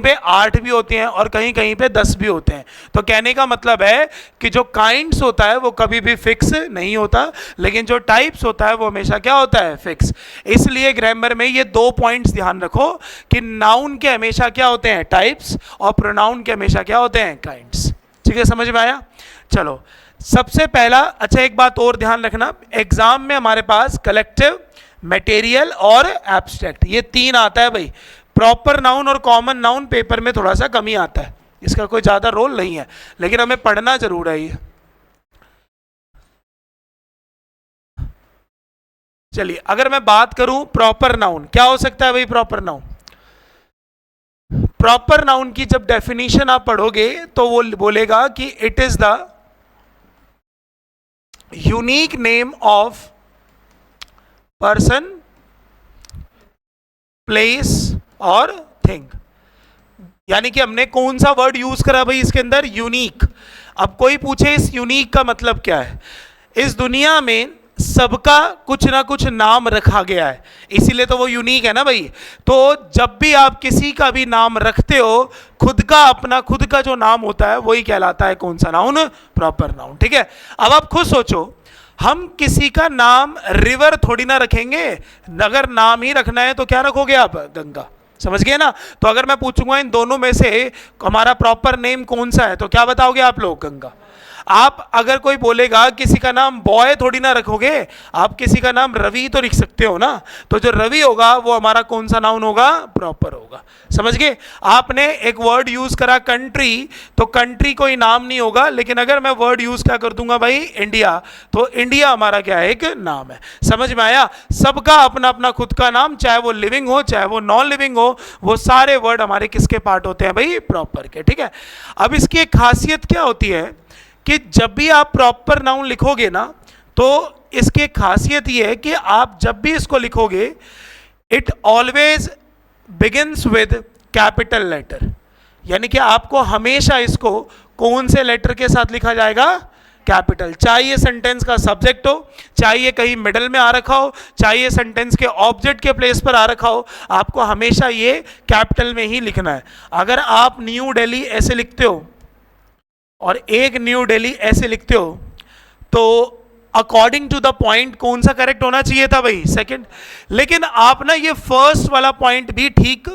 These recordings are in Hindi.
पे 8 भी होते हैं और कहीं कहीं पे 10 भी होते हैं। तो कहने का मतलब है कि जो काइंड्स होता है वो कभी भी फिक्स नहीं होता, लेकिन जो टाइप्स होता है वो हमेशा क्या होता है, फिक्स। इसलिए ग्रामर में ये 2 पॉइंट्स ध्यान रखो कि नाउन के हमेशा क्या होते हैं, टाइप्स, और प्रोनाउन के हमेशा क्या होते हैं, काइंड्स। ठीक है, समझ में आया? चलो सबसे पहला, अच्छा एक बात और ध्यान रखना, एग्जाम में हमारे पास कलेक्टिव, मटेरियल और एब्स्ट्रैक्ट, ये 3 आता है भाई। प्रॉपर नाउन और कॉमन नाउन पेपर में थोड़ा सा कमी आता है, इसका कोई ज्यादा रोल नहीं है, लेकिन हमें पढ़ना जरूर है ये। चलिए अगर मैं बात करूं प्रॉपर नाउन, क्या हो सकता है भाई प्रॉपर नाउन? प्रॉपर नाउन की जब डेफिनेशन आप पढ़ोगे तो वो बोलेगा कि it is the unique name of person, place और थिंग। यानी कि हमने कौन सा वर्ड यूज करा भाई इसके अंदर, यूनिक। अब कोई पूछे इस यूनिक का मतलब क्या है, इस दुनिया में सबका कुछ ना कुछ नाम रखा गया है, इसीलिए तो वो यूनिक है ना भाई। तो जब भी आप किसी का भी नाम रखते हो, खुद का अपना खुद का जो नाम होता है वही कहलाता है कौन सा नाउन, प्रॉपर नाउन। ठीक है, अब आप खुद सोचो, हम किसी का नाम रिवर थोड़ी ना रखेंगे, अगर नाम ही रखना है तो क्या रखोगे आप, गंगा। समझ गए ना? तो अगर मैं पूछूंगा इन दोनों में से हमारा प्रॉपर नेम कौन सा है, तो क्या बताओगे आप लोग, गंगा। आप अगर कोई बोलेगा किसी का नाम बॉय थोड़ी ना रखोगे, आप किसी का नाम रवि तो लिख सकते हो ना, तो जो रवि होगा वो हमारा कौन सा नाउन होगा, प्रॉपर होगा। समझ गए? आपने एक वर्ड यूज करा कंट्री, तो कंट्री कोई नाम नहीं होगा, लेकिन अगर मैं वर्ड यूज क्या कर दूंगा भाई, इंडिया, तो इंडिया हमारा क्या है, एक नाम है। समझ में आया? सबका अपना अपना खुद का नाम, चाहे वो लिविंग हो चाहे वो नॉन लिविंग हो, वो सारे वर्ड हमारे किसके पार्ट होते हैं भाई, प्रॉपर के। ठीक है, अब इसकी एक खासियत क्या होती है कि जब भी आप प्रॉपर नाउन लिखोगे ना, तो इसकी खासियत ये है कि आप जब भी इसको लिखोगे, it always begins with capital letter. यानी कि आपको हमेशा इसको कौन से लेटर के साथ लिखा जाएगा, कैपिटल। चाहे ये सेंटेंस का सब्जेक्ट हो, चाहे ये कहीं मिडल में आ रखा हो, चाहे ये सेंटेंस के ऑब्जेक्ट के प्लेस पर आ रखा हो, आपको हमेशा ये कैपिटल में ही लिखना है। अगर आप न्यू दिल्ली ऐसे लिखते हो और एक न्यू दिल्ली ऐसे लिखते हो, तो अकॉर्डिंग टू द पॉइंट कौन सा करेक्ट होना चाहिए था भाई, सेकंड। लेकिन आप ना ये फर्स्ट वाला पॉइंट भी ठीक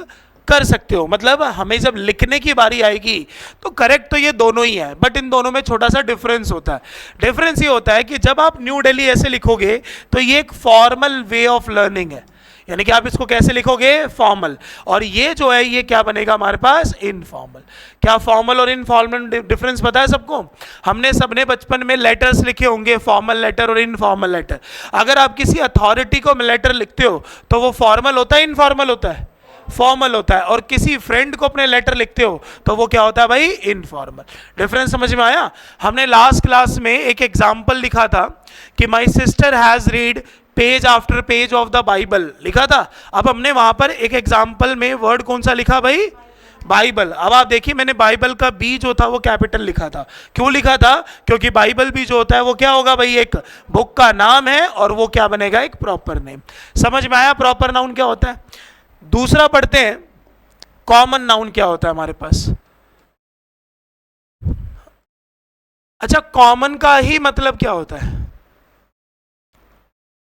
कर सकते हो, मतलब हमें जब लिखने की बारी आएगी तो करेक्ट तो ये दोनों ही है, बट इन दोनों में छोटा सा डिफरेंस होता है। डिफरेंस ये होता है कि जब आप न्यू दिल्ली ऐसे लिखोगे तो ये एक फॉर्मल वे ऑफ लर्निंग है, यानी कि आप इसको कैसे लिखोगे, फॉर्मल, और ये जो है ये क्या बनेगा हमारे पास, इनफॉर्मल। क्या फॉर्मल और इनफॉर्मल डिफरेंस पता है सबको? हमने सबने बचपन में लेटर्स लिखे होंगे, फॉर्मल लेटर और इनफॉर्मल लेटर। अगर आप किसी अथॉरिटी को लेटर लिखते हो तो वो फॉर्मल होता है, इनफॉर्मल होता है, फॉर्मल होता है। और किसी फ्रेंड को अपने लेटर लिखते हो तो वो क्या होता है भाई, इनफॉर्मल। डिफरेंस समझ में आया? हमने लास्ट क्लास में एक एग्जाम्पल लिखा था कि my sister has read page after page of the Bible लिखा था। अब हमने वहां पर एक एग्जाम्पल में वर्ड कौन सा लिखा भाई, बाइबल। अब आप देखिए मैंने बाइबल का बी जो था वो कैपिटल लिखा था। क्यों लिखा था? क्योंकि बाइबल भी जो होता है वो क्या होगा भाई, एक बुक का नाम है, और वो क्या बनेगा, एक प्रॉपर नेम। समझ में आया प्रॉपर नाउन क्या होता है? दूसरा पढ़ते हैं, कॉमन नाउन क्या होता है हमारे पास। अच्छा, कॉमन का ही मतलब क्या होता है?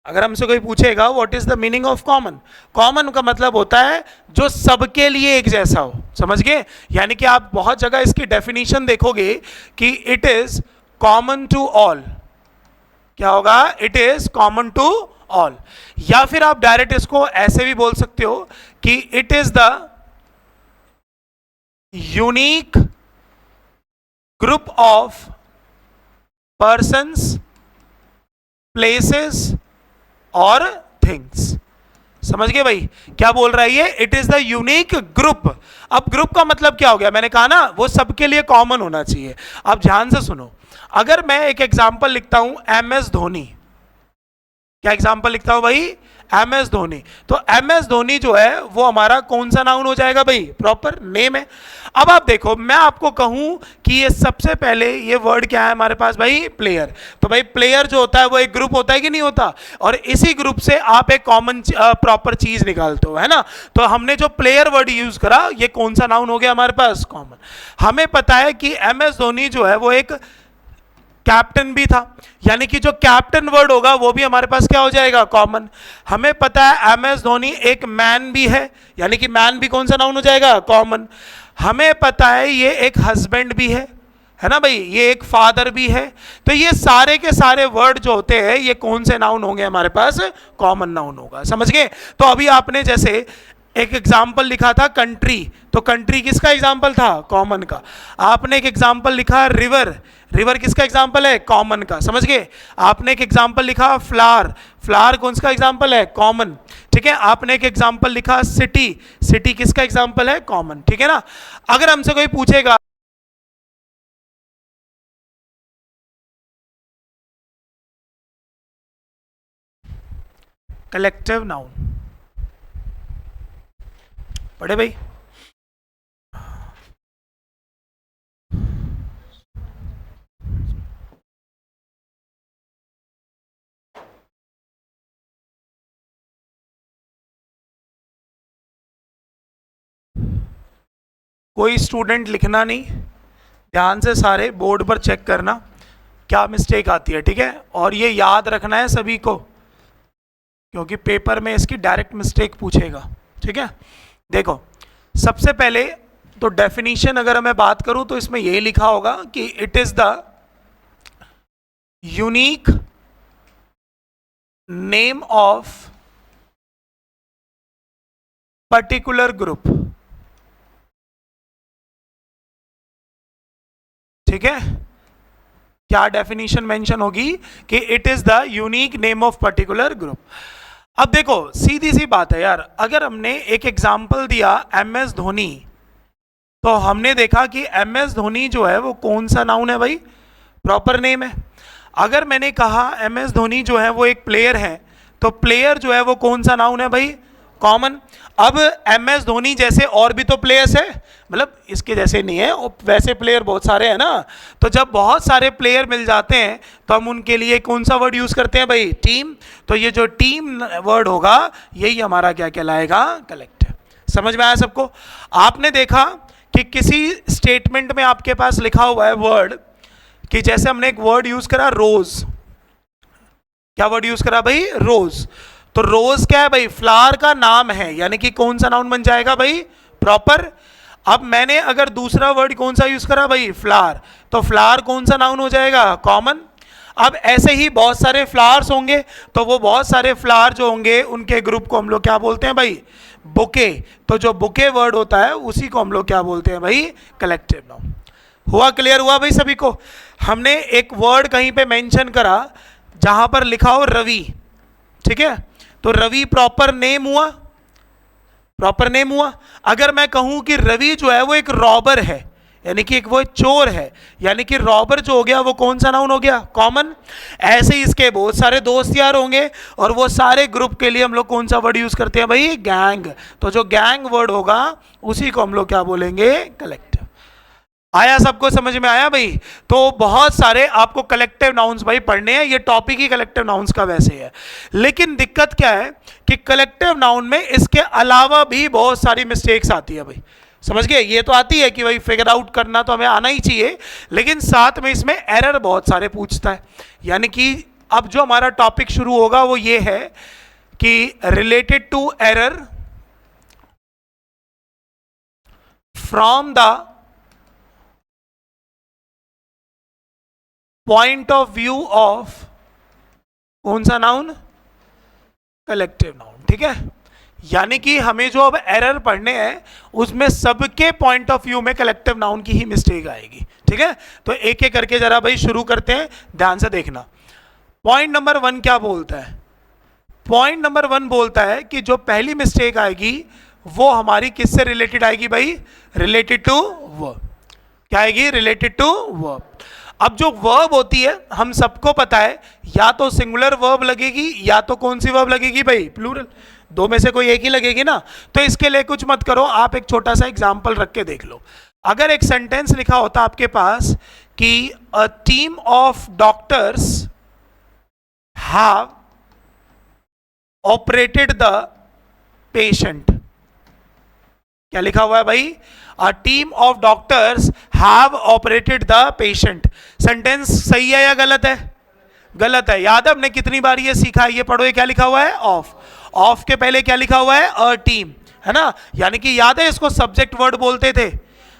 अगर हमसे कोई पूछेगा what is the meaning of common, common का मतलब होता है जो सबके लिए एक जैसा हो। समझ गए? यानी कि आप बहुत जगह इसकी डेफिनेशन देखोगे कि it is common to all. क्या होगा? It is common to all. या फिर आप डायरेक्ट इसको ऐसे भी बोल सकते हो कि it is the unique group of persons, places और थिंग्स। समझ गए भाई क्या बोल रहा है ये? It is the unique group. अब ग्रुप का मतलब क्या हो गया? मैंने कहा ना वो सबके लिए कॉमन होना चाहिए। अब ध्यान से सुनो, अगर मैं एक एग्जांपल लिखता हूं एम एस धोनी, क्या एग्जांपल लिखता हूं भाई, MS धोनी। तो MS धोनी जो है वो हमारा कौन सा नाउन हो जाएगा भाई? प्रॉपर नेम है। अब आप देखो, मैं आपको कहूं कि ये सबसे पहले ये वर्ड क्या है हमारे पास भाई? प्लेयर। तो भाई प्लेयर जो होता है वो एक ग्रुप होता है कि नहीं होता? और इसी ग्रुप से आप एक कॉमन प्रॉपर चीज निकालते हो, है ना? तो हमने जो प्लेयर वर्ड यूज करा, ये कौन सा नाउन हो गया हमारे पास? कॉमन। हमें पता है कि MS धोनी जो है वो एक कैप्टन भी था, यानी कि जो कैप्टन वर्ड होगा वो भी हमारे पास क्या हो जाएगा? कॉमन। हमें पता है MS धोनी एक मैन भी है, यानी कि मैन भी कौन सा नाउन हो जाएगा? कॉमन। हमें पता है ये एक हस्बैंड भी है ना भाई? ये एक फादर भी है। तो ये सारे के सारे वर्ड जो होते हैं ये कौन से नाउन होंगे हमारे पास? कॉमन नाउन होगा। समझ गए? तो अभी आपने जैसे एक एग्जाम्पल लिखा था कंट्री, तो कंट्री किसका एग्जाम्पल था? कॉमन का। आपने एक एग्जाम्पल लिखा रिवर, रिवर किसका एग्जाम्पल है? कॉमन का। समझ गए? आपने एक एग्जाम्पल लिखा फ्लावर, फ्लावर कौन सा एग्जाम्पल है? कॉमन। ठीक है? आपने एक एग्जाम्पल लिखा सिटी, सिटी किसका एग्जाम्पल है? कॉमन। ठीक है ना? अगर हमसे कोई पूछेगा कलेक्टिव नाउन, पढ़े भाई? कोई स्टूडेंट लिखना नहीं, ध्यान से सारे बोर्ड पर चेक करना क्या मिस्टेक आती है। ठीक है? और ये याद रखना है सभी को, क्योंकि पेपर में इसकी डायरेक्ट मिस्टेक पूछेगा। ठीक है? देखो, सबसे पहले तो डेफिनेशन अगर मैं बात करूं तो इसमें यही लिखा होगा कि it is the unique name of particular group. ठीक है? क्या डेफिनेशन मेंशन होगी? कि it is the unique name of particular group. अब देखो, सीधी सी बात है यार, अगर हमने एक एग्जाम्पल दिया MS धोनी, तो हमने देखा कि MS धोनी जो है वो कौन सा नाउन है भाई? प्रॉपर नेम है। अगर मैंने कहा MS धोनी जो है वो एक प्लेयर है, तो प्लेयर जो है वो कौन सा नाउन है भाई? कॉमन। अब MS धोनी जैसे और भी तो प्लेयर्स है, मतलब इसके जैसे नहीं है, वैसे प्लेयर बहुत सारे हैं ना। तो जब बहुत सारे प्लेयर मिल जाते हैं तो हम उनके लिए कौन सा वर्ड यूज करते हैं भाई? टीम। तो ये जो टीम वर्ड होगा यही हमारा क्या कहलाएगा? कलेक्टिव। समझ में आया सबको? आपने देखा कि किसी स्टेटमेंट में आपके पास लिखा हुआ है वर्ड, कि जैसे हमने एक वर्ड यूज करा रोज, क्या वर्ड यूज करा भाई? रोज। तो रोज क्या है भाई? फ्लावर का नाम है, यानी कि कौन सा नाउन बन जाएगा भाई? प्रॉपर। अब मैंने अगर दूसरा वर्ड कौन सा यूज करा भाई? फ्लावर, तो फ्लावर कौन सा नाउन हो जाएगा? कॉमन। अब ऐसे ही बहुत सारे फ्लावर्स होंगे, तो वो बहुत सारे फ्लावर जो होंगे उनके ग्रुप को हम लोग क्या बोलते हैं भाई? बुके। तो जो बुके वर्ड होता है उसी को हम लोग क्या बोलते हैं भाई? Collective noun. हुआ? क्लियर हुआ भाई सभी को? हमने एक वर्ड कहीं पे मेंशन करा जहां पर लिखा हो रवि, ठीक है? तो रवि प्रॉपर नेम हुआ, प्रॉपर नेम हुआ। अगर मैं कहूं कि रवि जो है वो एक रॉबर है, यानी कि एक वो चोर है, यानी कि रॉबर जो हो गया वो कौन सा नाउन हो गया? कॉमन। ऐसे ही इसके बहुत सारे दोस्त यार होंगे, और वो सारे ग्रुप के लिए हम लोग कौन सा वर्ड यूज करते हैं भाई? गैंग। तो जो गैंग वर्ड होगा उसी को हम लोग क्या बोलेंगे? कलेक्टिव। आया? सबको समझ में आया भाई? तो बहुत सारे आपको कलेक्टिव नाउन्स भाई पढ़ने हैं, ये टॉपिक ही कलेक्टिव नाउन्स का वैसे है। लेकिन दिक्कत क्या है कि कलेक्टिव नाउन में इसके अलावा भी बहुत सारी मिस्टेक्स आती है भाई। समझ गए? ये तो आती है कि भाई फिगर आउट करना तो हमें आना ही चाहिए, लेकिन साथ में इसमें एरर बहुत सारे पूछता है। यानी कि अब जो हमारा टॉपिक शुरू होगा वो ये है कि related to error from the point of view of कौन सा नाउन? Collective noun. ठीक है? यानी कि हमें जो अब एरर पढ़ने हैं उसमें सबके पॉइंट ऑफ व्यू में कलेक्टिव नाउन की ही मिस्टेक आएगी। ठीक है? तो एक एक करके जरा भाई शुरू करते हैं, ध्यान से देखना। पॉइंट नंबर 1 क्या बोलता है? पॉइंट नंबर 1 बोलता है कि जो पहली मिस्टेक आएगी वो हमारी किससे रिलेटेड आएगी भाई? Related to verb. क्या आएगी? Related to verb. अब जो वर्ब होती है हम सबको पता है, या तो सिंगुलर वर्ब लगेगी या तो कौन सी वर्ब लगेगी भाई, प्लूरल। दो में से कोई एक ही लगेगी ना। तो इसके लिए कुछ मत करो, आप एक छोटा सा एग्जाम्पल रख के देख लो। अगर एक सेंटेंस लिखा होता आपके पास कि अ team of doctors have operated the patient, क्या लिखा हुआ है भाई, अ team of doctors have operated the patient. Sentence सही है या गलत है? गलत है। याद है हमने कितनी बार ये सीखा है, ये पढ़ो, ये क्या लिखा हुआ है, ऑफ। ऑफ के पहले क्या लिखा हुआ है, अ टीम, है ना। यानी कि याद है इसको सब्जेक्ट वर्ड बोलते थे,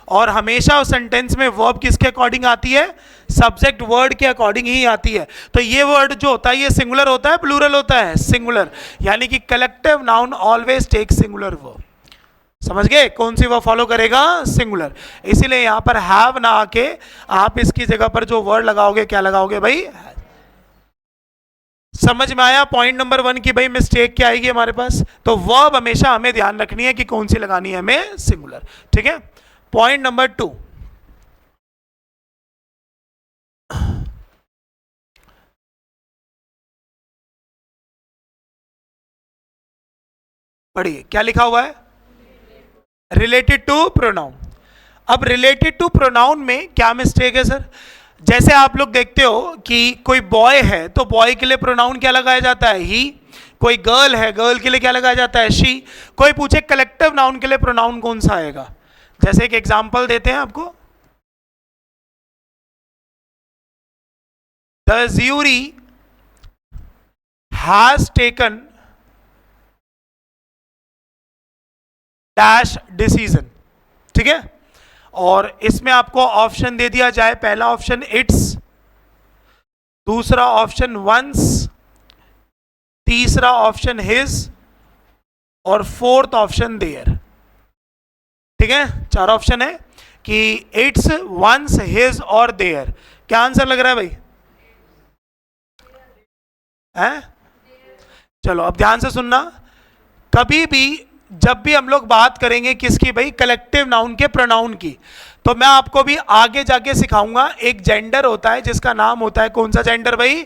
और हमेशा सेंटेंस में वर्ब किसके अकॉर्डिंग आती है, सब्जेक्ट वर्ड के अकॉर्डिंग ही आती है। तो ये वर्ड जो होता है ये सिंगुलर होता है, प्लूरल होता है, सिंगुलर। यानी कि collective noun always take singular verb. समझ गए, कौन सी वर्ब फॉलो करेगा, सिंगुलर। इसीलिए यहां पर हैव ना आके आप इसकी जगह पर जो वर्ड लगाओगे क्या लगाओगे भाई। समझ में आया पॉइंट नंबर 1 की भाई मिस्टेक क्या आएगी हमारे पास। तो वर्ब हमेशा हमें ध्यान रखनी है कि कौन सी लगानी है हमें, सिंगुलर। ठीक है, पॉइंट नंबर 2, पढ़िए क्या लिखा हुआ है, रिलेटेड टू प्रोनाउन। अब रिलेटेड टू प्रोनाउन में क्या मिस्टेक है सर, जैसे आप लोग देखते हो कि कोई बॉय है तो बॉय के लिए प्रोनाउन क्या लगाया जाता है, ही। कोई गर्ल है, गर्ल के लिए क्या लगाया जाता है, शी। कोई पूछे कलेक्टिव नाउन के लिए प्रोनाउन कौन सा आएगा, जैसे एक एग्जांपल देते हैं आपको, the jury has taken dash decision. ठीक है, और इसमें आपको ऑप्शन दे दिया जाए, पहला ऑप्शन इट्स, दूसरा ऑप्शन वंस, तीसरा ऑप्शन हिज, और फोर्थ ऑप्शन देयर। ठीक है, 4 ऑप्शन है कि इट्स, वंस, हिज और देयर। क्या आंसर लग रहा है भाई, हैं? चलो अब ध्यान से सुनना, कभी भी जब भी हम लोग बात करेंगे किसकी भाई, कलेक्टिव नाउन के प्रोनाउन की, तो मैं आपको भी आगे जाके सिखाऊंगा एक जेंडर होता है जिसका नाम होता है, कौन सा जेंडर भाई,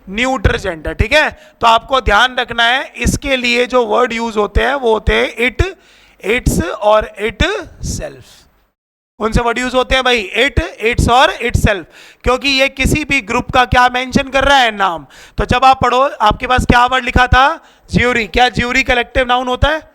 न्यूट्रल जेंडर। ठीक है, तो आपको ध्यान रखना है इसके लिए जो वर्ड यूज होते हैं वो होते हैं इट, इट्स और इट सेल्फ। कौन से वर्ड यूज होते हैं भाई, इट, इट्स और इट सेल्फ, क्योंकि ये किसी भी ग्रुप का क्या मेंशन कर रहा है, नाम। तो जब आप पढ़ो आपके पास क्या वर्ड लिखा था, ज्यूरी। क्या ज्यूरी कलेक्टिव नाउन होता है,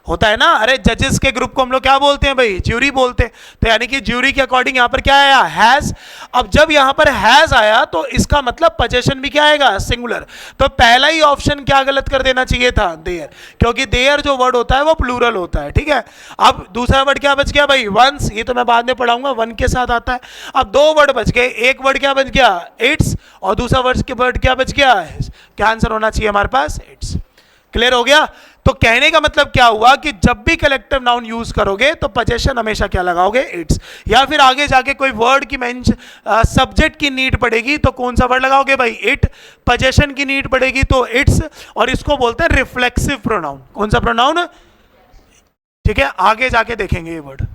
होता है ना। अरे जजेस के ग्रुप को हम लोग क्या बोलते हैं भाई, ज्यूरी बोलते हैं। तो यानी कि ज्यूरी के अकॉर्डिंग यहां पर क्या आया, हैज। अब जब यहां पर हैज आया तो इसका मतलब पोजेशन भी क्या आएगा, सिंगुलर। तो पहला ही ऑप्शन क्या गलत कर देना चाहिए था, देयर, क्योंकि देयर जो वर्ड होता है वो प्लूरल होता है। ठीक है, अब दूसरा वर्ड क्या बच गया भाई, वंस, ये तो मैं बाद में पढ़ाऊंगा, वन के साथ आता है। अब 2 वर्ड बच गए, एक वर्ड क्या बच गया, इट्स, और दूसरा वर्ड क्या बच गया, क्या आंसर होना चाहिए हमारे पास, इट्स। क्लियर हो गया। तो कहने का मतलब क्या हुआ कि जब भी कलेक्टिव नाउन यूज करोगे तो पोजेशन हमेशा क्या लगाओगे, इट्स। या फिर आगे जाके कोई वर्ड की सब्जेक्ट की नीड पड़ेगी तो कौन सा वर्ड लगाओगे भाई, इट। पोजेशन की नीड पड़ेगी तो इट्स, और इसको बोलते हैं रिफ्लेक्सिव प्रोनाउन। कौन सा प्रोनाउन, ठीक है, आगे जाके देखेंगे ये वर्ड।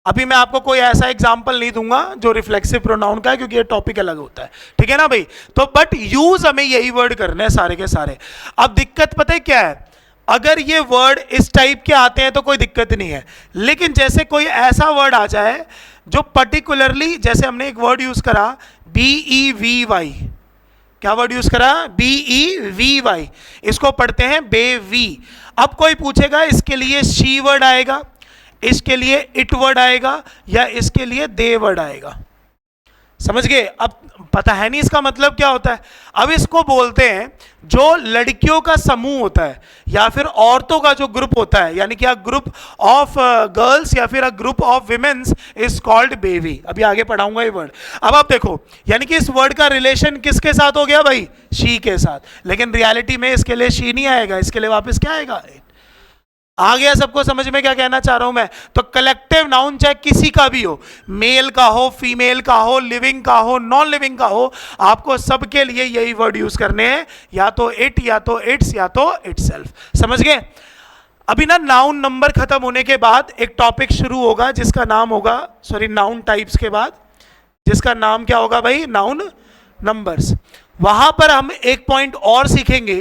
अभी मैं आपको कोई ऐसा एग्जाम्पल नहीं दूंगा जो रिफ्लेक्सिव प्रोनाउन का है, क्योंकि ये टॉपिक अलग होता है। ठीक है ना भाई, तो बट यूज हमें यही वर्ड करने हैं सारे के सारे। अब दिक्कत पता है क्या है, अगर ये वर्ड इस टाइप के आते हैं तो कोई दिक्कत नहीं है, लेकिन जैसे कोई ऐसा वर्ड आ जाए जो पर्टिकुलरली, जैसे हमने एक वर्ड यूज करा BEVY, क्या वर्ड यूज करा, BEVY, इसको पढ़ते हैं बेवी। अब कोई पूछेगा इसके लिए शी वर्ड आएगा, इसके लिए इट वर्ड आएगा, या इसके लिए दे वर्ड आएगा। समझ गए। अब पता है नहीं इसका मतलब क्या होता है। अब इसको बोलते हैं जो लड़कियों का समूह होता है या फिर औरतों का जो ग्रुप होता है, यानी कि अ ग्रुप ऑफ गर्ल्स या फिर अ group of women's is called baby. अभी आगे पढ़ाऊंगा ये वर्ड। अब आप देखो, यानी कि इस वर्ड का रिलेशन किसके साथ हो गया भाई, शी के साथ, लेकिन रियलिटी में इसके लिए शी नहीं आएगा, इसके लिए वापस क्या आएगा, आ गया सबको समझ में क्या कहना चाह रहा हूं मैं। तो कलेक्टिव नाउन चाहे किसी का भी हो, मेल का हो, फीमेल का हो, लिविंग का हो, नॉन लिविंग का हो, आपको सबके लिए यही वर्ड यूज करने हैं, या तो इट, या तो इट्स, या तो इटसेल्फ। समझ गए। अभी ना नाउन नंबर खत्म होने के बाद एक टॉपिक शुरू होगा जिसका नाम होगा, सॉरी नाउन टाइप्स के बाद जिसका नाम क्या होगा भाई, नाउन नंबर्स। वहां पर हम एक पॉइंट और सीखेंगे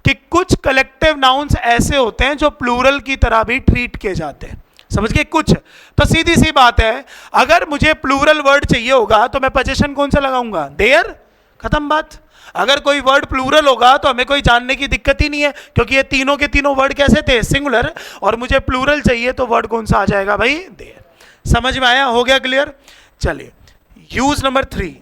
कि कुछ कलेक्टिव नाउन्स ऐसे होते हैं जो प्लूरल की तरह भी ट्रीट किए जाते हैं, समझ गए कुछ। तो सीधी सी बात है, अगर मुझे प्लूरल वर्ड चाहिए होगा तो मैं पोजीशन कौन सा लगाऊंगा, देयर, खत्म बात। अगर कोई वर्ड प्लूरल होगा तो हमें कोई जानने की दिक्कत ही नहीं है, क्योंकि ये तीनों के तीनों वर्ड कैसे थे, सिंगुलर, और मुझे प्लूरल चाहिए तो वर्ड कौन सा आ जाएगा भाई, देयर। समझ में आया, हो गया क्लियर। चलिए यूज नंबर 3,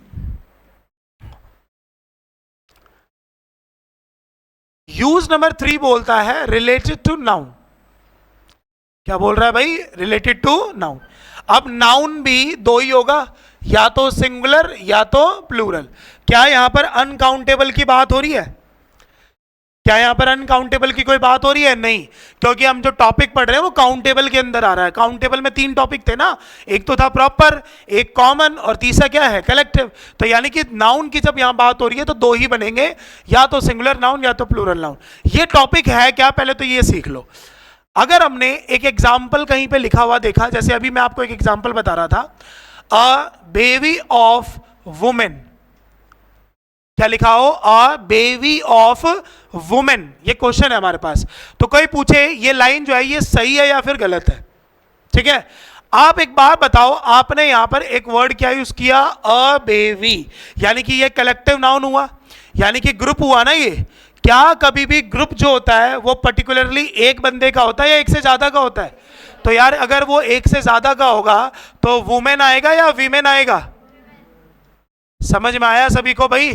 यूज नंबर 3 बोलता है रिलेटेड टू नाउन। क्या बोल रहा है भाई, रिलेटेड टू नाउन। अब नाउन भी दो ही होगा, या तो सिंगुलर या तो प्लूरल। क्या यहां पर अनकाउंटेबल की बात हो रही है, क्या यहां पर अनकाउंटेबल की कोई बात हो रही है, नहीं, क्योंकि हम जो टॉपिक पढ़ रहे हैं वो काउंटेबल के अंदर आ रहा है। काउंटेबल में 3 टॉपिक थे ना, एक तो था प्रॉपर, एक कॉमन, और तीसरा क्या है, कलेक्टिव। तो यानी कि नाउन की जब यहां बात हो रही है तो दो ही बनेंगे, या तो सिंगुलर नाउन या तो प्लूरल नाउन। ये टॉपिक है क्या, पहले तो ये सीख लो। अगर हमने एक एग्जाम्पल कहीं पे लिखा हुआ देखा, जैसे अभी मैं आपको एक एग्जाम्पल बता रहा था, अ बेबी ऑफ वुमेन, क्या लिखा हो, अ बेबी ऑफ वुमेन, ये क्वेश्चन है हमारे पास। तो कोई पूछे ये लाइन जो है ये सही है या फिर गलत है, ठीक है। आप एक बात बताओ, आपने यहां पर एक वर्ड क्या यूज किया, अ बेबी, यानी कि ये कलेक्टिव नाउन हुआ, यानी कि ग्रुप हुआ ना ये। क्या कभी भी ग्रुप जो होता है वो पर्टिकुलरली एक बंदे का होता है या एक से ज्यादा का होता है, तो यार अगर वो एक से ज्यादा का होगा तो वुमेन आएगा या वीमेन आएगा, समझ में आया सभी को भाई,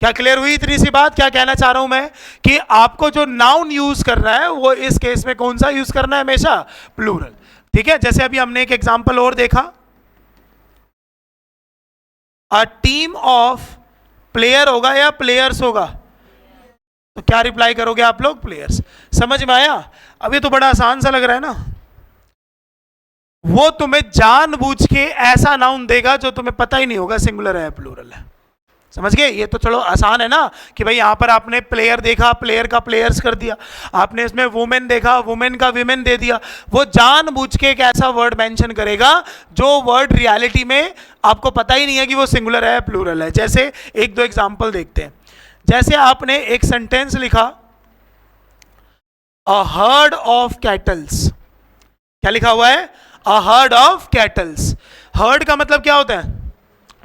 क्या क्लियर हुई इतनी सी बात। क्या कहना चाह रहा हूं मैं कि आपको जो नाउन यूज करना है वो इस केस में कौन सा यूज करना है, हमेशा प्लूरल, ठीक है। जैसे अभी हमने एक एग्जांपल और देखा, अ टीम ऑफ प्लेयर होगा या प्लेयर्स होगा, तो क्या रिप्लाई करोगे आप लोग, प्लेयर्स। समझ में आया। अब ये तो बड़ा आसान सा लग रहा है ना, वो तुम्हें जानबूझ के ऐसा नाउन देगा जो तुम्हें पता ही नहीं होगा सिंगुलर है प्लूरल है, समझ गए। ये तो चलो आसान है ना, कि भाई यहां पर आपने प्लेयर देखा, प्लेयर का प्लेयर्स कर दिया, आपने इसमें वुमेन देखा, वुमेन का विमेन दे दिया। वो जानबूझ के एक ऐसा वर्ड मेंशन करेगा जो वर्ड रियलिटी में आपको पता ही नहीं है कि वो सिंगुलर है प्लूरल है। जैसे एक दो एग्जांपल देखते हैं। जैसे आपने एक सेंटेंस लिखा, अ हर्ड ऑफ कैटल्स, क्या लिखा हुआ है, a herd of kettles. Heard का मतलब क्या होता है,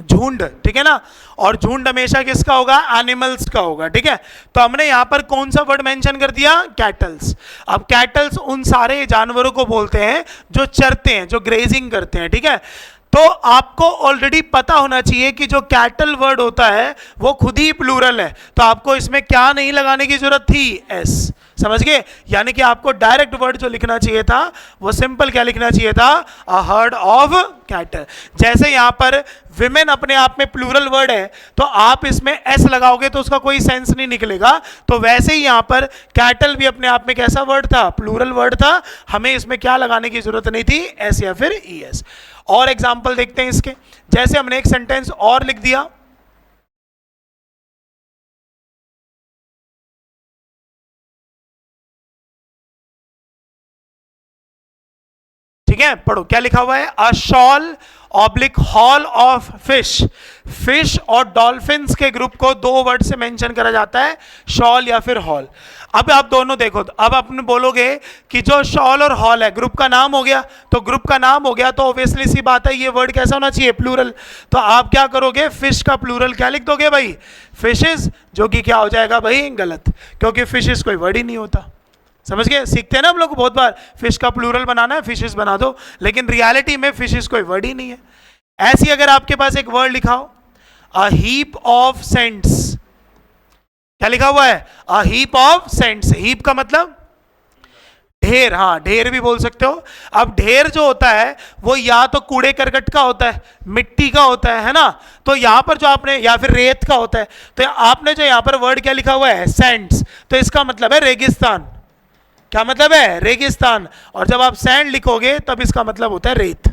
झुंड, ठीक है ना, और झुंड हमेशा किसका होगा, एनिमल्स का होगा, ठीक है। तो हमने यहां पर कौन सा वर्ड मेंशन कर दिया, कैटल्स। अब कैटल्स उन सारे जानवरों को बोलते हैं जो चरते हैं, जो ग्रेजिंग करते हैं, ठीक है। तो आपको ऑलरेडी पता होना चाहिए कि जो कैटल वर्ड होता है वो खुद ही प्लूरल है, तो आपको इसमें क्या नहीं लगाने की जरूरत थी, एस, समझ गए। यानी कि आपको डायरेक्ट वर्ड जो लिखना चाहिए था वो सिंपल क्या लिखना चाहिए था, अ हर्ड ऑफ कैटल। जैसे यहां पर विमेन अपने आप में प्लूरल वर्ड है, तो आप इसमें एस लगाओगे तो उसका कोई सेंस नहीं निकलेगा, तो वैसे ही यहां पर कैटल भी अपने आप में कैसा वर्ड था, प्लूरल वर्ड था, हमें इसमें क्या लगाने की जरूरत नहीं थी, एस या फिर ई एस। और एग्जाम्पल देखते हैं इसके। जैसे हमने एक सेंटेंस और लिख दिया, ठीक है, पढ़ो क्या लिखा हुआ है, a shoal oblique haul of fish. Fish और डॉल्फिन्स के ग्रुप को दो वर्ड से मेंशन करा जाता है, शॉल या फिर हॉल। अब आप दोनों देखो, अब आपने बोलोगे कि जो शॉल और हॉल है ग्रुप का नाम हो गया, तो ग्रुप का नाम हो गया तो ऑब्वियसली सी बात है ये वर्ड कैसा होना चाहिए, प्लूरल। तो आप क्या करोगे, फिश का प्लूरल क्या लिख दोगे भाई, फिशेस, जो कि क्या हो जाएगा भाई, गलत, क्योंकि फिशेस कोई वर्ड ही नहीं होता। समझ गए, सीखते हैं ना हम लोग बहुत बार, फिश का प्लूरल बनाना है फिशेस बना दो, लेकिन रियलिटी में फिशेस कोई वर्ड ही नहीं है। ऐसी अगर आपके पास एक वर्ड लिखा हो, अ हीप ऑफ सेंट्स, क्या लिखा हुआ है, a heap of cents. Heap का मतलब ढेर, हाँ ढेर भी बोल सकते हो। अब ढेर जो होता है वो या तो कूड़े करकट का होता है, मिट्टी का होता है ना, तो यहां पर जो आपने, या फिर रेत का होता है, तो आपने जो यहां पर वर्ड क्या लिखा हुआ है, सैंड्स, तो इसका मतलब है रेगिस्तान। क्या मतलब है, रेगिस्तान। और जब आप सैंड लिखोगे तब इसका मतलब होता है रेत।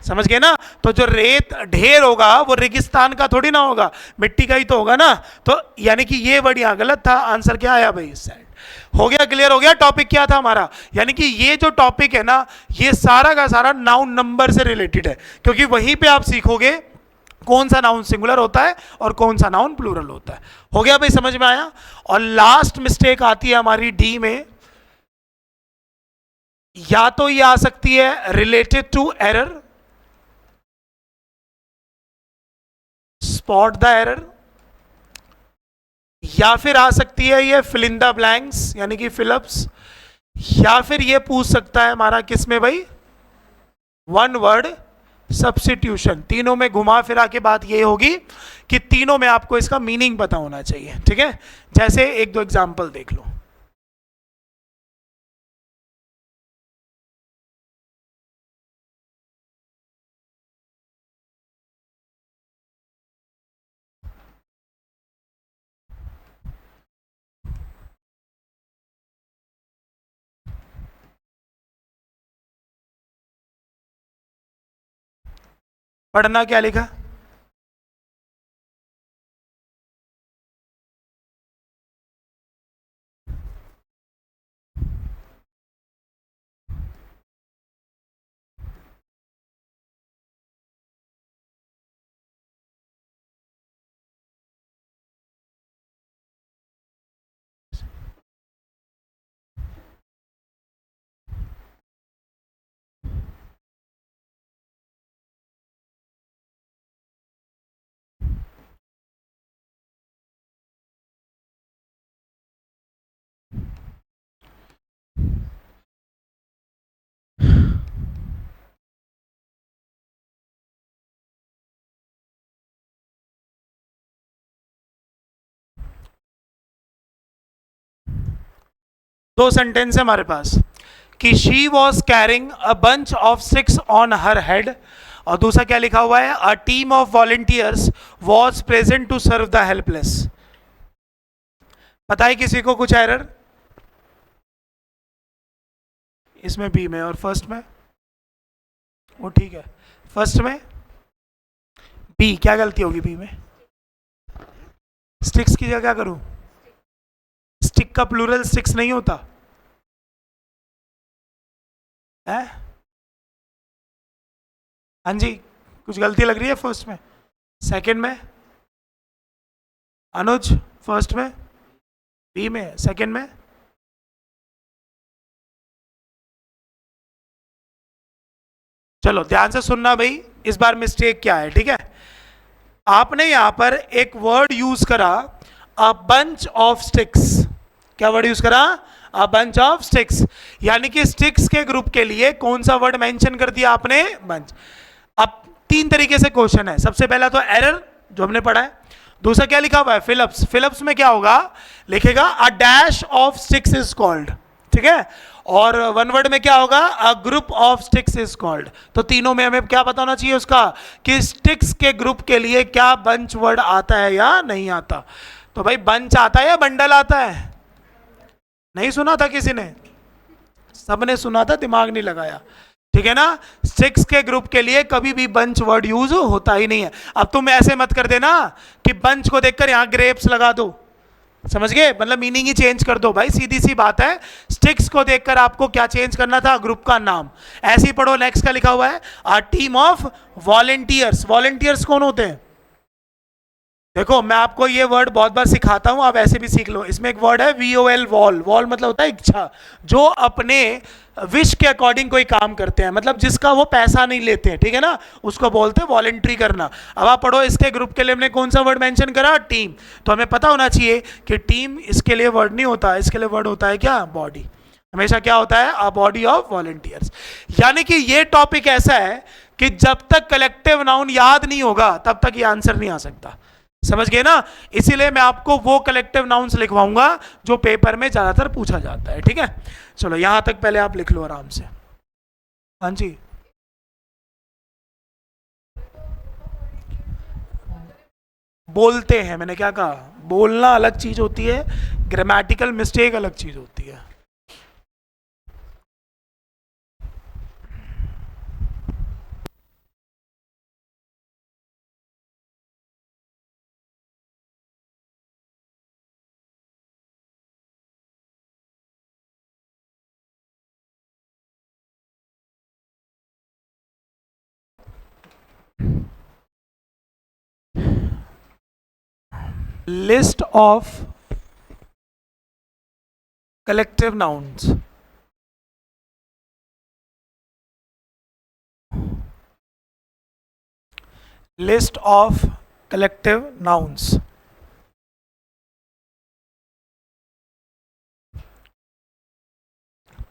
समझ गए ना? तो जो रेत ढेर होगा वो रेगिस्तान का थोड़ी ना होगा, मिट्टी का ही तो होगा ना। तो यानी कि ये वर्ड यहां गलत था, आंसर क्या आया भाई? इस साइड। हो गया? क्लियर हो गया? टॉपिक क्या था हमारा? यानी कि ये जो टॉपिक है ना, ये सारा का सारा नाउन नंबर से रिलेटेड है, क्योंकि वहीं पे आप सीखोगे कौन सा नाउन सिंगुलर होता है और कौन सा नाउन प्लूरल होता है। हो गया भाई? समझ में आया? और लास्ट मिस्टेक आती है हमारी डी में, या तो ये आ सकती है related to error, spot the error, या फिर आ सकती है ये फिल इन द ब्लैंक्स यानी कि फिलअप्स, या फिर ये पूछ सकता है हमारा किस में भाई? One word substitution. तीनों में घुमा फिरा के बात ये होगी कि तीनों में आपको इसका मीनिंग पता होना चाहिए, ठीक है? जैसे एक दो एग्जांपल देख लो। पढ़ना क्या लिखा? दो सेंटेंस है हमारे पास कि she was carrying a bunch of sticks on her head, और दूसरा क्या लिखा हुआ है? A team of volunteers was present to serve the helpless. पता है किसी को कुछ एरर इसमें? बी में और फर्स्ट में वो ठीक है। फर्स्ट में बी क्या गलती होगी? बी में स्टिक्स की जगह क्या करूं? स्टिक का प्लूरल स्टिक्स नहीं होता है? हाँ जी, कुछ गलती लग रही है फर्स्ट में? सेकंड में अनुज, फर्स्ट में बी में, सेकंड में चलो ध्यान से सुनना भाई, इस बार मिस्टेक क्या है, ठीक है? आपने यहां पर एक वर्ड यूज करा, अ बंच ऑफ स्टिक्स। क्या वर्ड यूज करा? अ बंच ऑफ स्टिक्स, यानी कि स्टिक्स के ग्रुप के लिए कौन सा वर्ड मेंशन कर दिया आपने? बंच। अब तीन तरीके से क्वेश्चन है। सबसे पहला तो एरर जो हमने पढ़ा है, दूसरा क्या लिखा हुआ है? फिलअप्स। फिलअप्स में क्या होगा? लिखेगा a dash of sticks is called, ठीक है? और वन वर्ड में क्या होगा? अ group of sticks is called. तो तीनों में हमें क्या पता होना चाहिए उसका कि स्टिक्स के ग्रुप के लिए क्या बंच वर्ड आता है या नहीं आता। तो भाई बंच आता है या बंडल आता है? नहीं सुना था किसी ने? सबने सुना था, दिमाग नहीं लगाया, ठीक है ना? स्टिक्स के ग्रुप के लिए कभी भी बंच वर्ड यूज होता ही नहीं है। अब तुम ऐसे मत कर देना कि बंच को देखकर यहां ग्रेप्स लगा दो, समझ गए? मतलब मीनिंग ही चेंज कर दो भाई, सीधी सी बात है। स्टिक्स को देखकर आपको क्या चेंज करना था? ग्रुप का नाम। ऐसे ही पढ़ो, नेक्स्ट का लिखा हुआ है a team of volunteers. Volunteers कौन होते हैं? देखो मैं आपको ये वर्ड बहुत बार सिखाता हूं, आप ऐसे भी सीख लो। इसमें एक वर्ड है VOL, वॉल। वॉल मतलब होता है इच्छा, जो अपने विश के अकॉर्डिंग कोई काम करते हैं, मतलब जिसका वो पैसा नहीं लेते हैं, ठीक है ना? उसको बोलते हैं वॉलंट्री करना। अब आप पढ़ो, इसके ग्रुप के लिए हमने कौन सा वर्ड मेंशन करा? टीम। तो हमें पता होना चाहिए कि टीम इसके लिए वर्ड नहीं होता, इसके लिए वर्ड होता है क्या? बॉडी। हमेशा क्या होता है? A body of volunteers. यानी कि ये टॉपिक ऐसा है कि जब तक कलेक्टिव नाउन याद नहीं होगा तब तक ये आंसर नहीं आ सकता, समझ गए ना? इसीलिए मैं आपको वो कलेक्टिव नाउन्स लिखवाऊंगा जो पेपर में ज्यादातर पूछा जाता है, ठीक है? चलो यहां तक पहले आप लिख लो आराम से। हाँ जी, बोलते हैं, मैंने क्या कहा? बोलना अलग चीज होती है, ग्रामेटिकल मिस्टेक अलग चीज होती है। List of collective nouns, list of collective nouns.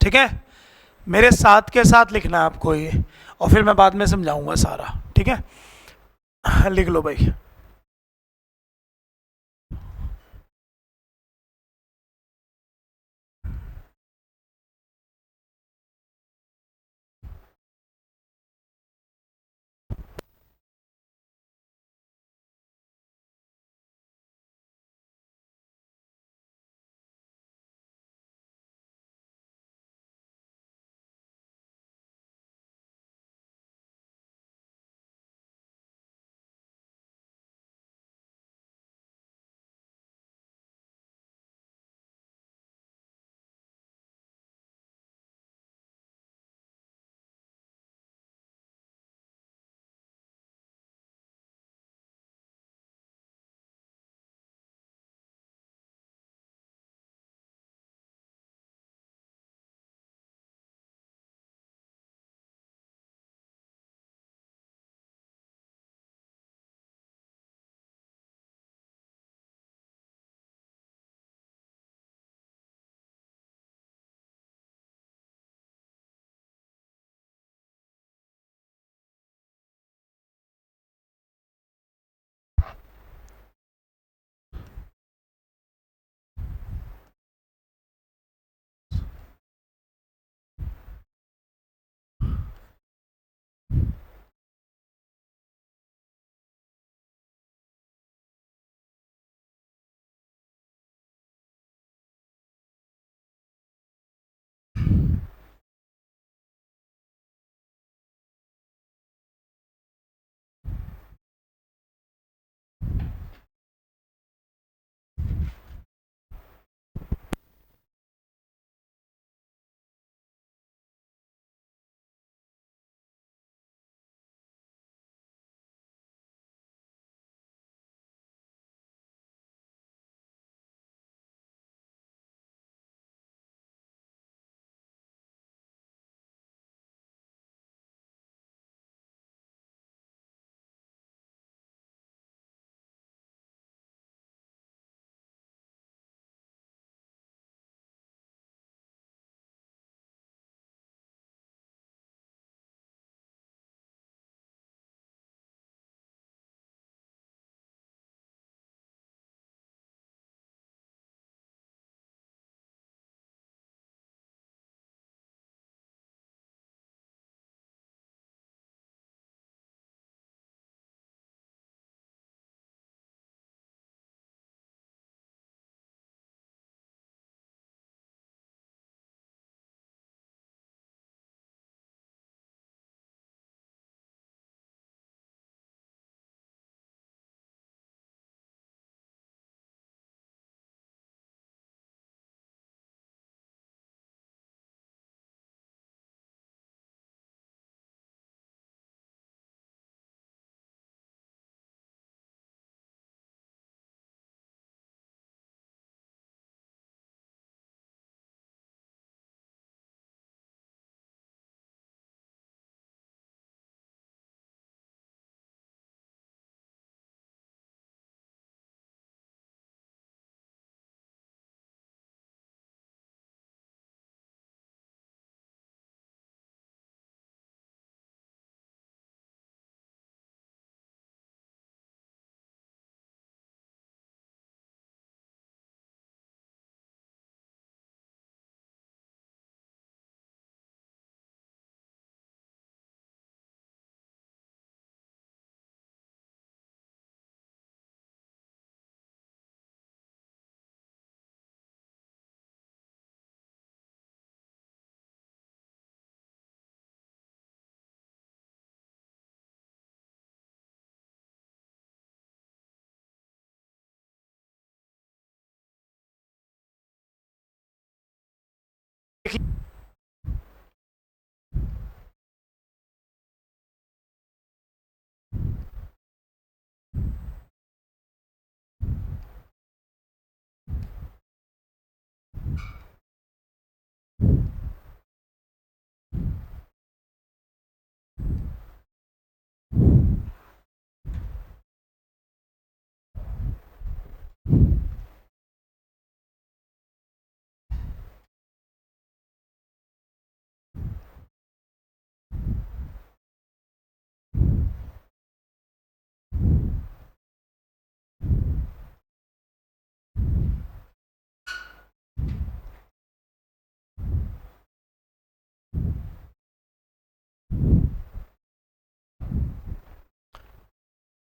ठीक है, मेरे साथ के साथ लिखना है आपको ये, और फिर मैं बाद में समझाऊंगा सारा। ठीक है, लिख लो भाई।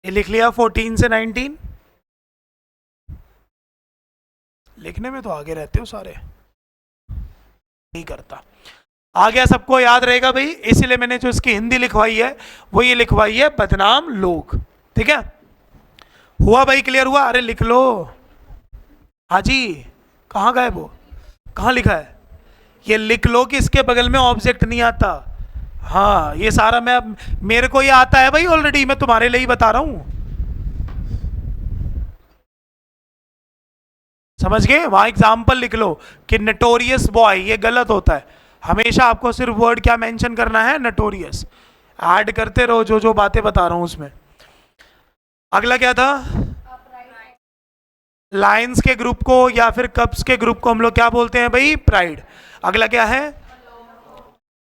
ये लिख लिया 14 से 19। लिखने में तो आगे रहते हो सारे, नहीं करता। आ गया, सबको याद रहेगा भाई, इसीलिए मैंने जो इसकी हिंदी लिखवाई है वो ये लिखवाई है बदनाम लोग। ठीक है, हुआ भाई, क्लियर हुआ? अरे लिख लो। हाँ जी, कहाँ गए वो, कहाँ लिखा है? ये लिख लो कि इसके बगल में ऑब्जेक्ट नहीं आता। हाँ, ये सारा मैं, मेरे को ये आता है भाई ऑलरेडी, मैं तुम्हारे लिए ही बता रहा हूं। समझ गए? वहां एग्जाम्पल लिख लो कि नटोरियस बॉय, ये गलत होता है। हमेशा आपको सिर्फ वर्ड क्या मेंशन करना है, नटोरियस। ऐड करते रहो जो जो बातें बता रहा हूं उसमें। अगला क्या था? लायंस के ग्रुप को या फिर कप्स के ग्रुप को हम लोग क्या बोलते हैं भाई? प्राइड। अगला क्या है?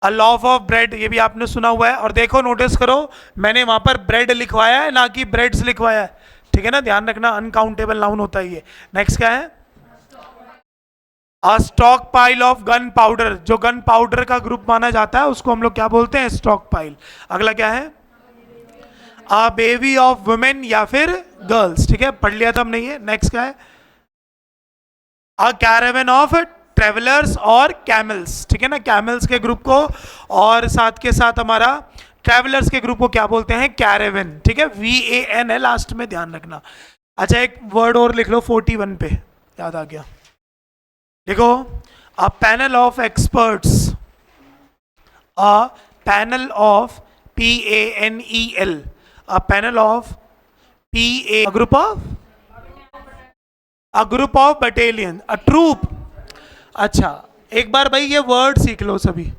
अ लॉफ ऑफ ब्रेड, ये भी आपने सुना हुआ है। और देखो, नोटिस करो, मैंने वहां पर ब्रेड लिखवाया है ना कि ब्रेड्स लिखवाया है। ठीक है ना, ध्यान रखना, अनकाउंटेबल नाउन होता है ये। नेक्स्ट क्या है? A stock pile of gun powder, जो गन पाउडर का ग्रुप माना जाता है उसको हम लोग क्या बोलते हैं? Stock pile. अगला क्या है? अ बेबी ऑफ वुमेन या फिर गर्ल्स। ठीक है, पढ़ लिया था हमने ये। नेक्स्ट क्या है? अ कैरावन ऑफ ट्रेवलर्स और कैमल्स। ठीक है ना, कैमल्स के ग्रुप को और साथ के साथ हमारा ट्रेवलर्स के ग्रुप को क्या बोलते हैं? कैरावन। ठीक है, VAN है लास्ट में, ध्यान रखना। अच्छा, एक वर्ड और लिख लो 41 पे, याद आ गया। देखो, a panel of experts, a panel of PANEL, a panel of group of, a group of battalion, a troop. अच्छा, एक बार भाई ये वर्ड सीख लो सभी।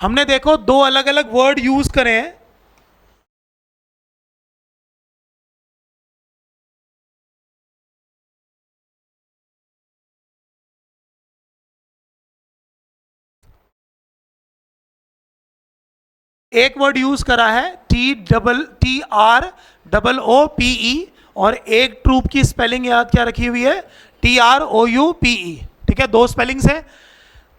हमने देखो दो अलग अलग वर्ड यूज करे हैं। एक वर्ड यूज करा है TROOPE, और एक ट्रूप की स्पेलिंग याद क्या रखी हुई है? TROUPE। ठीक है, दो स्पेलिंग्स है,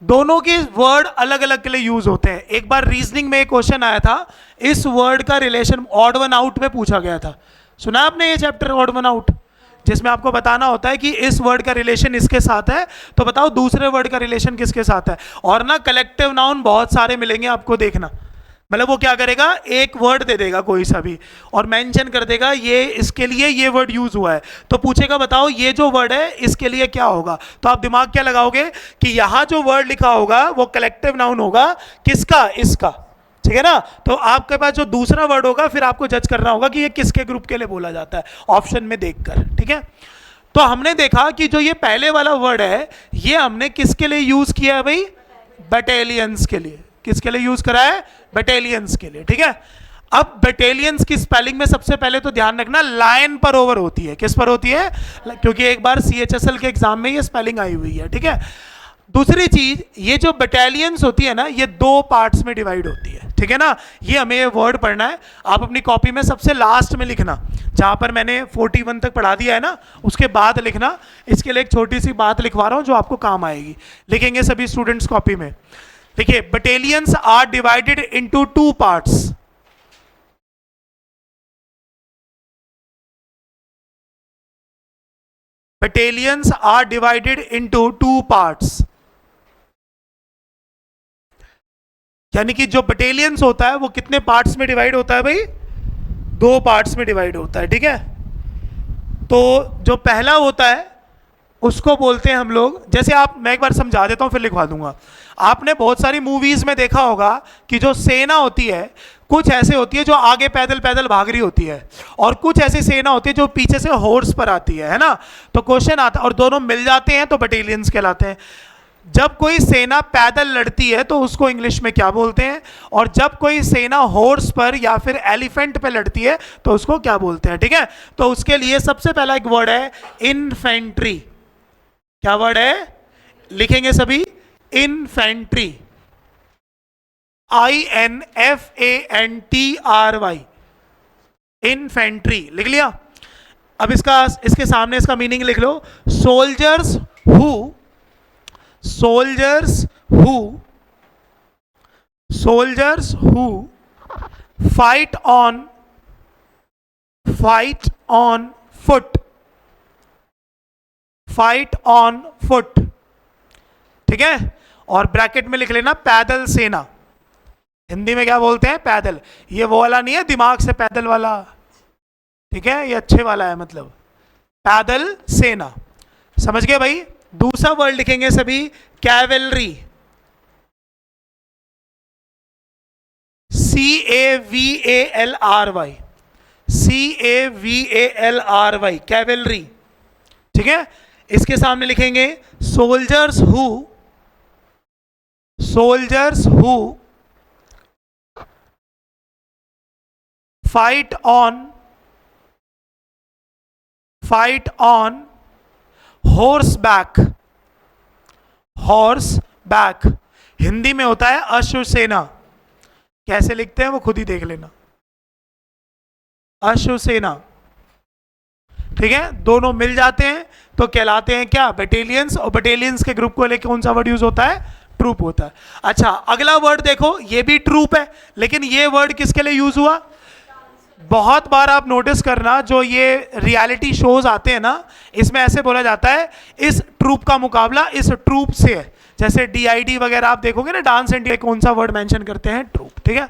दोनों के वर्ड अलग अलग के लिए यूज होते हैं। एक बार रीजनिंग में एक क्वेश्चन आया था, इस वर्ड का रिलेशन ऑड वन आउट में पूछा गया था। सुना आपने ये चैप्टर ऑड वन आउट, जिसमें आपको बताना होता है कि इस वर्ड का रिलेशन इसके साथ है, तो बताओ दूसरे वर्ड का रिलेशन किसके साथ है। और ना कलेक्टिव नाउन बहुत सारे मिलेंगे आपको, देखना। मतलब वो क्या करेगा, एक वर्ड दे देगा कोई सा भी और मेंशन कर देगा ये इसके लिए ये वर्ड यूज हुआ है, तो पूछेगा बताओ ये जो वर्ड है इसके लिए क्या होगा। तो आप दिमाग क्या लगाओगे कि यहां जो वर्ड लिखा होगा वो कलेक्टिव नाउन होगा, किसका? इसका। ठीक है ना, तो आपके पास जो दूसरा वर्ड होगा फिर आपको जज करना होगा कि ये किसके ग्रुप के लिए बोला जाता है, ऑप्शन में देखकर। ठीक है, तो हमने देखा कि जो ये पहले वाला वर्ड है ये हमने किसके लिए यूज किया है भाई? बटालियंस के लिए। किसके लिए यूज करा है? बटालियंस के लिए। ठीक है, अब बटालियंस की स्पेलिंग में सबसे पहले तो ध्यान रखना लाइन पर ओवर होती है। किस पर होती है? क्योंकि एक बार CHSL के एग्जाम में ये स्पेलिंग आई हुई है। ठीक है, दूसरी चीज, ये जो बटालियंस होती है ना, ये दो पार्ट्स में डिवाइड होती है। ठीक है ना, ये हमें ये वर्ड पढ़ना है। आप अपनी कॉपी में सबसे लास्ट में लिखना, जहां पर मैंने 41 तक पढ़ा दिया है ना, उसके बाद लिखना। इसके लिए एक छोटी सी बात लिखवा रहा हूं जो आपको काम आएगी। लिखेंगे सभी स्टूडेंट्स कॉपी में। देखिए, battalions are divided into two parts. Battalions are divided into two parts, यानी कि जो बटालियंस होता है वो कितने पार्ट्स में डिवाइड होता है भाई? दो पार्ट्स में डिवाइड होता है। ठीक है, तो जो पहला होता है उसको बोलते हैं हम लोग, जैसे आप, मैं एक बार समझा देता हूं फिर लिखवा दूंगा। आपने बहुत सारी मूवीज में देखा होगा कि जो सेना होती है कुछ ऐसे होती है जो आगे पैदल पैदल भाग रही होती है, और कुछ ऐसी सेना होती है जो पीछे से हॉर्स पर आती है ना। तो क्वेश्चन आता है, और दोनों मिल जाते हैं तो बटालियंस कहलाते हैं। जब कोई सेना पैदल लड़ती है तो उसको इंग्लिश में क्या बोलते हैं? और जब कोई सेना हॉर्स पर या फिर एलिफेंट पे लड़ती है तो उसको क्या बोलते हैं? ठीक है, तो उसके लिए सबसे पहला एक वर्ड है इन्फेंट्री। क्या वर्ड है? लिखेंगे सभी, इन्फेंट्री, INFANTRY, इन्फेंट्री। लिख लिया? अब इसके सामने इसका मीनिंग लिख लो, soldiers who fight on fight on foot, fight on foot, ठीक है। और ब्रैकेट में लिख लेना पैदल सेना। हिंदी में क्या बोलते हैं? पैदल। ये वो वाला नहीं है दिमाग से पैदल वाला, ठीक है, ये अच्छे वाला है, मतलब पैदल सेना। समझ गए भाई? दूसरा वर्ड लिखेंगे सभी, कैवेलरी, CAVALRY, CAVALRY, कैवेलरी, ठीक है। इसके सामने लिखेंगे soldiers who, soldiers who fight on horse back, horse back. Hindi में होता है अश्वसेना। कैसे लिखते हैं वो खुद ही देख लेना, अश्वसेना, ठीक है। दोनों मिल जाते हैं तो कहलाते हैं क्या? बटालियंस। और बटालियंस के ग्रुप को लेकर कौन सा वर्ड यूज होता है? ट्रूप होता है। अच्छा, अगला वर्ड देखो, ये भी ट्रूप है, लेकिन ये वर्ड किसके लिए यूज हुआ? बहुत बार आप नोटिस करना, जो ये रियलिटी शोज आते हैं ना, इसमें ऐसे बोला जाता है इस ट्रूप का मुकाबला इस ट्रूप से है। जैसे DID वगैरह आप देखोगे ना, डांस इंडिया, कौन सा वर्ड मेंशन करते हैं? ट्रूप, ठीक है।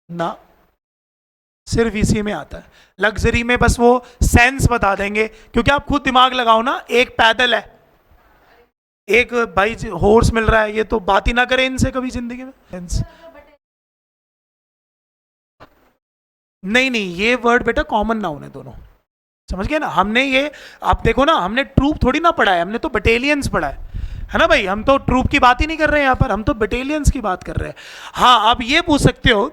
ना, सिर्फ इसी में आता है। लग्जरी में बस वो सेंस बता देंगे, क्योंकि आप खुद दिमाग लगाओ ना, एक पैदल है, एक भाई हॉर्स मिल रहा है, ये तो बात ही ना करे इनसे कभी जिंदगी में। सेंस नहीं नहीं, ये वर्ड बेटा कॉमन नाउन है दोनों, समझ गए ना। हमने ये, आप देखो ना, हमने ट्रूप थोड़ी ना पढ़ा है, हमने तो बटालियंस पढ़ा है ना भाई। हम तो ट्रूप की बात ही नहीं कर रहे हैं यहाँ पर, हम तो बटालियंस की बात कर रहे हैं। हाँ, आप ये पूछ सकते हो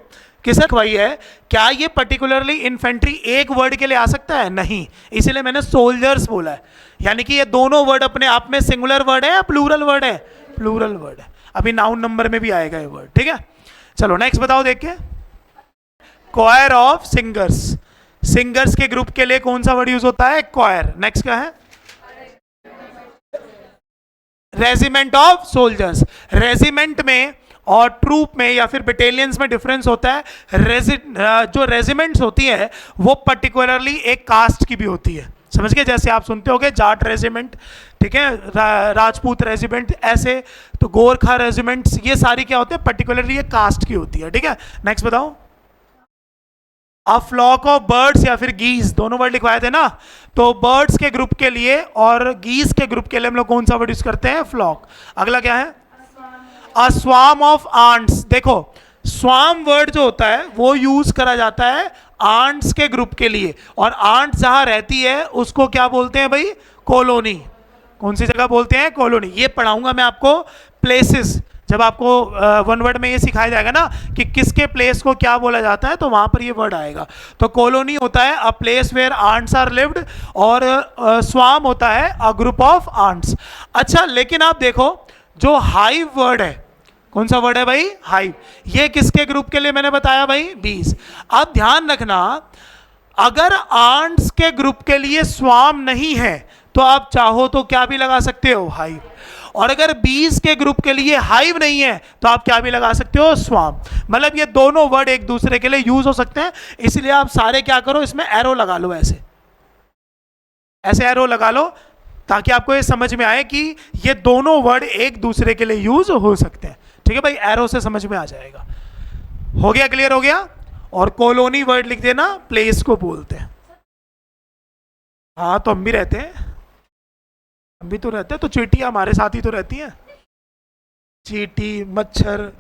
कि सर भाई है, क्या ये पर्टिकुलरली इन्फेंट्री एक वर्ड के लिए आ सकता है? नहीं, इसीलिए मैंने सोल्जर्स बोला है। यानी कि ये दोनों वर्ड अपने आप में सिंगुलर वर्ड है या प्लूरल वर्ड है? प्लूरल वर्ड है। अभी नाउन नंबर में भी आएगा ये वर्ड, ठीक है। चलो नेक्स्ट बताओ, देख के। क्वायर ऑफ सिंगर्स, सिंगर्स के ग्रुप के लिए कौन सा वर्ड यूज होता है? क्वायर। नेक्स्ट क्या है? Regiment of soldiers. रेजिमेंट में और ट्रूप में या फिर बटालियंस में डिफरेंस होता है। जो रेजिमेंट्स होती है वो पर्टिकुलरली एक कास्ट की भी होती है, समझ गए। जैसे आप सुनते होगे जाट रेजिमेंट, ठीक है, राजपूत रेजिमेंट, ऐसे तो गोरखा रेजिमेंट्स, ये सारी क्या होते हैं? पर्टिकुलरली ये कास्ट की होती है, ठीक है। नेक्स्ट बताओ। अ फ्लॉक ऑफ बर्ड्स या फिर गीज, दोनों वर्ड लिखवाए थे ना, तो बर्ड्स के ग्रुप के लिए और गीज के ग्रुप के लिए हम लोग कौन सा वर्ड यूज करते हैं? फ्लॉक। अगला क्या है? अ स्वार्म ऑफ आंट्स। देखो, स्वार्म वर्ड जो होता है वो यूज करा जाता है आंट्स के ग्रुप के लिए, और आंट जहां रहती है उसको क्या बोलते हैं भाई? कॉलोनी। कौन सी जगह बोलते हैं? कॉलोनी। ये पढ़ाऊंगा मैं आपको प्लेसेस, जब आपको वन वर्ड में ये सिखाया जाएगा ना कि किसके प्लेस को क्या बोला जाता है, तो वहां पर ये वर्ड आएगा। तो कॉलोनी होता है a place where ants are lived, और स्वार्म होता है अ ग्रुप ऑफ आंट्स। अच्छा, लेकिन आप देखो, जो हाइव वर्ड है, कौन सा वर्ड है भाई? हाइव। ये किसके ग्रुप के लिए मैंने बताया भाई? बीज। अब ध्यान रखना, अगर आंट्स के ग्रुप के लिए स्वार्म नहीं है तो आप चाहो तो क्या भी लगा सकते हो? हाइव। और अगर बीज के ग्रुप के लिए हाइव नहीं है तो आप क्या भी लगा सकते हो? स्वार्म। मतलब ये दोनों वर्ड एक दूसरे के लिए यूज हो सकते हैं, इसलिए आप सारे क्या करो, इसमें एरो लगा लो, ऐसे ऐसे एरो लगा लो, ताकि आपको ये समझ में आए कि ये दोनों वर्ड एक दूसरे के लिए यूज हो सकते हैं, ठीक है भाई। एरो से समझ में आ जाएगा। हो गया? क्लियर हो गया? और कॉलोनी वर्ड लिख देना, प्लेस को बोलते हैं। हाँ, तो हम भी रहते हैं, हम भी तो रहते हैं, तो चींटियां हमारे साथ ही तो रहती हैं, चींटी, मच्छर।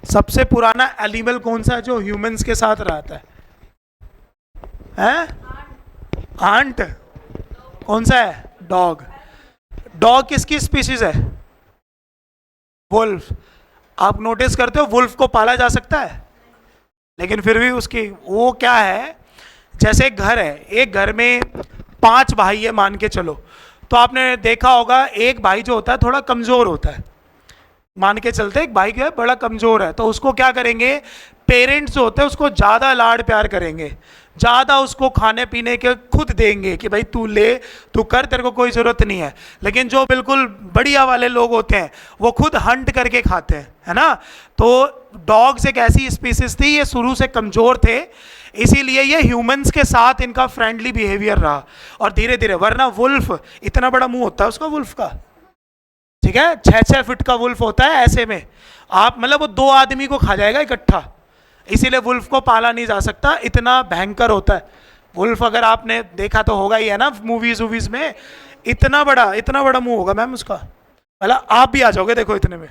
सबसे पुराना एनिमल कौन सा है जो ह्यूमंस के साथ रहता है? आंट। कौन सा है? डॉग। डॉग किसकी स्पीशीज है? वुल्फ। आप नोटिस करते हो वुल्फ को पाला जा सकता है, लेकिन फिर भी उसकी वो क्या है, जैसे एक घर है, एक घर में 5 भाई है मान के चलो, तो आपने देखा होगा एक भाई जो होता है थोड़ा कमजोर होता है, मान के चलते एक भाई क्या बड़ा कमजोर है, तो उसको क्या करेंगे, पेरेंट्स जो होते हैं उसको ज़्यादा लाड प्यार करेंगे, ज़्यादा उसको खाने पीने के खुद देंगे कि भाई तू ले, तू कर, तेरे को कोई ज़रूरत नहीं है। लेकिन जो बिल्कुल बढ़िया वाले लोग होते हैं वो खुद हंट करके खाते हैं, है ना। तो डॉग्स एक ऐसी स्पीसीज थी, ये शुरू से कमज़ोर थे, इसीलिए ये ह्यूमंस के साथ इनका फ्रेंडली बिहेवियर रहा और धीरे धीरे, वरना वुल्फ इतना बड़ा मुंह होता है उसका, वुल्फ का, ठीक है, 6-6 फीट का वुल्फ होता है। ऐसे में आप मतलब वो 2 आदमी को खा जाएगा इकट्ठा, इसीलिए वुल्फ को पाला नहीं जा सकता, इतना भयंकर होता है वुल्फ। अगर आपने देखा तो होगा ही, है ना, मूवीज वूवीज में इतना बड़ा मुंह होगा मैम उसका, मतलब आप भी आ जाओगे देखो इतने में,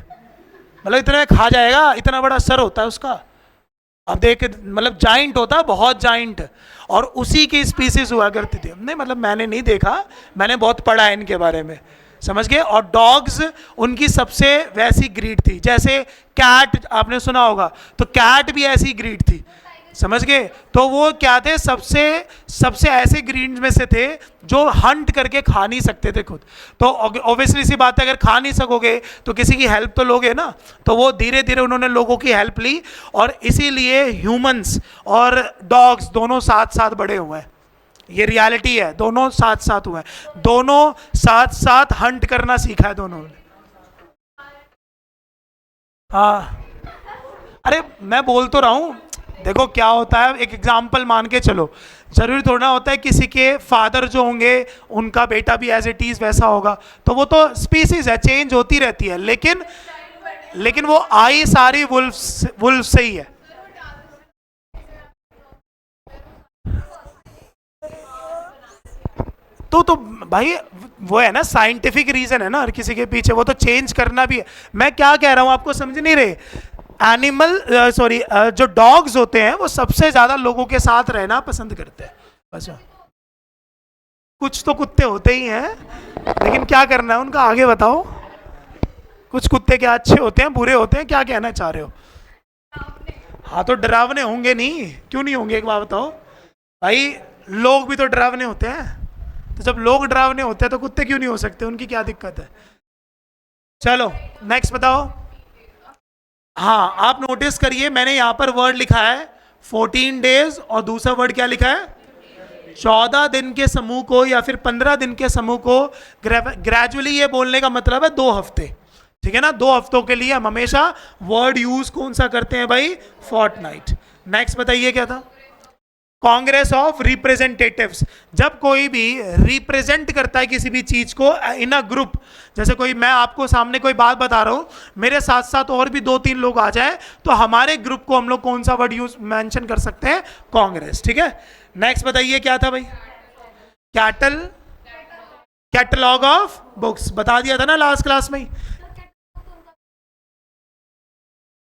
मतलब इतने में खा जाएगा, इतना बड़ा सर होता है उसका। अब देख, मतलब जाइंट होता है, बहुत जाइंट, और उसी की स्पीसीज हुआ करती थी। नहीं मतलब मैंने नहीं देखा, मैंने बहुत पढ़ा है इनके बारे में, समझ गए। और डॉग्स उनकी सबसे वैसी ग्रीड थी, जैसे कैट आपने सुना होगा, तो कैट भी ऐसी ग्रीड थी, समझ गए। तो वो क्या थे, सबसे ऐसे ग्रीड में से थे जो हंट करके खा नहीं सकते थे खुद। तो ऑब्वियसली सी बात है, अगर खा नहीं सकोगे तो किसी की हेल्प तो लोगे ना। तो वो धीरे धीरे उन्होंने लोगों की हेल्प ली, और इसीलिए ह्यूमंस और डॉग्स दोनों साथ साथ बड़े हुए हैं। ये रियलिटी है, दोनों साथ साथ हुए हैं, दोनों साथ साथ हंट करना सीखा है दोनों ने। हाँ, अरे मैं बोल तो रहा हूँ, देखो क्या होता है, एक एग्जाम्पल मान के चलो, जरूरी थोड़ा होता है किसी के फादर जो होंगे उनका बेटा भी एज इट इज वैसा होगा, तो वो तो स्पीसीज है, चेंज होती रहती है, लेकिन वो आई सारी वुल्फ से ही है। तो भाई वो है ना, साइंटिफिक रीजन है ना हर किसी के पीछे, वो तो चेंज करना भी है। मैं क्या कह रहा हूं आपको समझ नहीं रहे, एनिमल जो डॉग्स होते हैं वो सबसे ज्यादा लोगों के साथ रहना पसंद करते हैं, बस। कुछ तो कुत्ते होते ही हैं, लेकिन क्या करना है उनका, आगे बताओ। कुछ कुत्ते क्या अच्छे होते हैं, बुरे होते हैं, क्या कहना चाह रहे हो? हाँ तो डरावने होंगे नहीं, क्यों नहीं होंगे, एक बात बताओ भाई, लोग भी तो डरावने होते हैं, तो जब लोग डरावने होते हैं तो कुत्ते क्यों नहीं हो सकते, उनकी क्या दिक्कत है? चलो नेक्स्ट बताओ। हाँ, आप नोटिस करिए, मैंने यहां पर वर्ड लिखा है 14 डेज, और दूसरा वर्ड क्या लिखा है, 14 दिन के समूह को या फिर 15 दिन के समूह को। ग्रेजुअली ये बोलने का मतलब है 2 हफ्ते, ठीक है ना। 2 हफ्तों के लिए हम हमेशा वर्ड यूज कौन सा करते हैं भाई, फोर्टनाइट। नेक्स्ट बताइए क्या था, कांग्रेस ऑफ रिप्रेजेंटेटिव्स। जब कोई भी रिप्रेजेंट करता है किसी भी चीज को इन अ ग्रुप, जैसे कोई, मैं आपको सामने कोई बात बता रहा हूं, मेरे साथ साथ और भी 2-3 लोग आ जाए, तो हमारे ग्रुप को हम लोग कौन सा वर्ड यूज मेंशन कर सकते हैं, कांग्रेस, ठीक है। नेक्स्ट बताइए क्या था भाई, कैटलॉग ऑफ बुक्स, बता दिया था ना लास्ट क्लास में ही।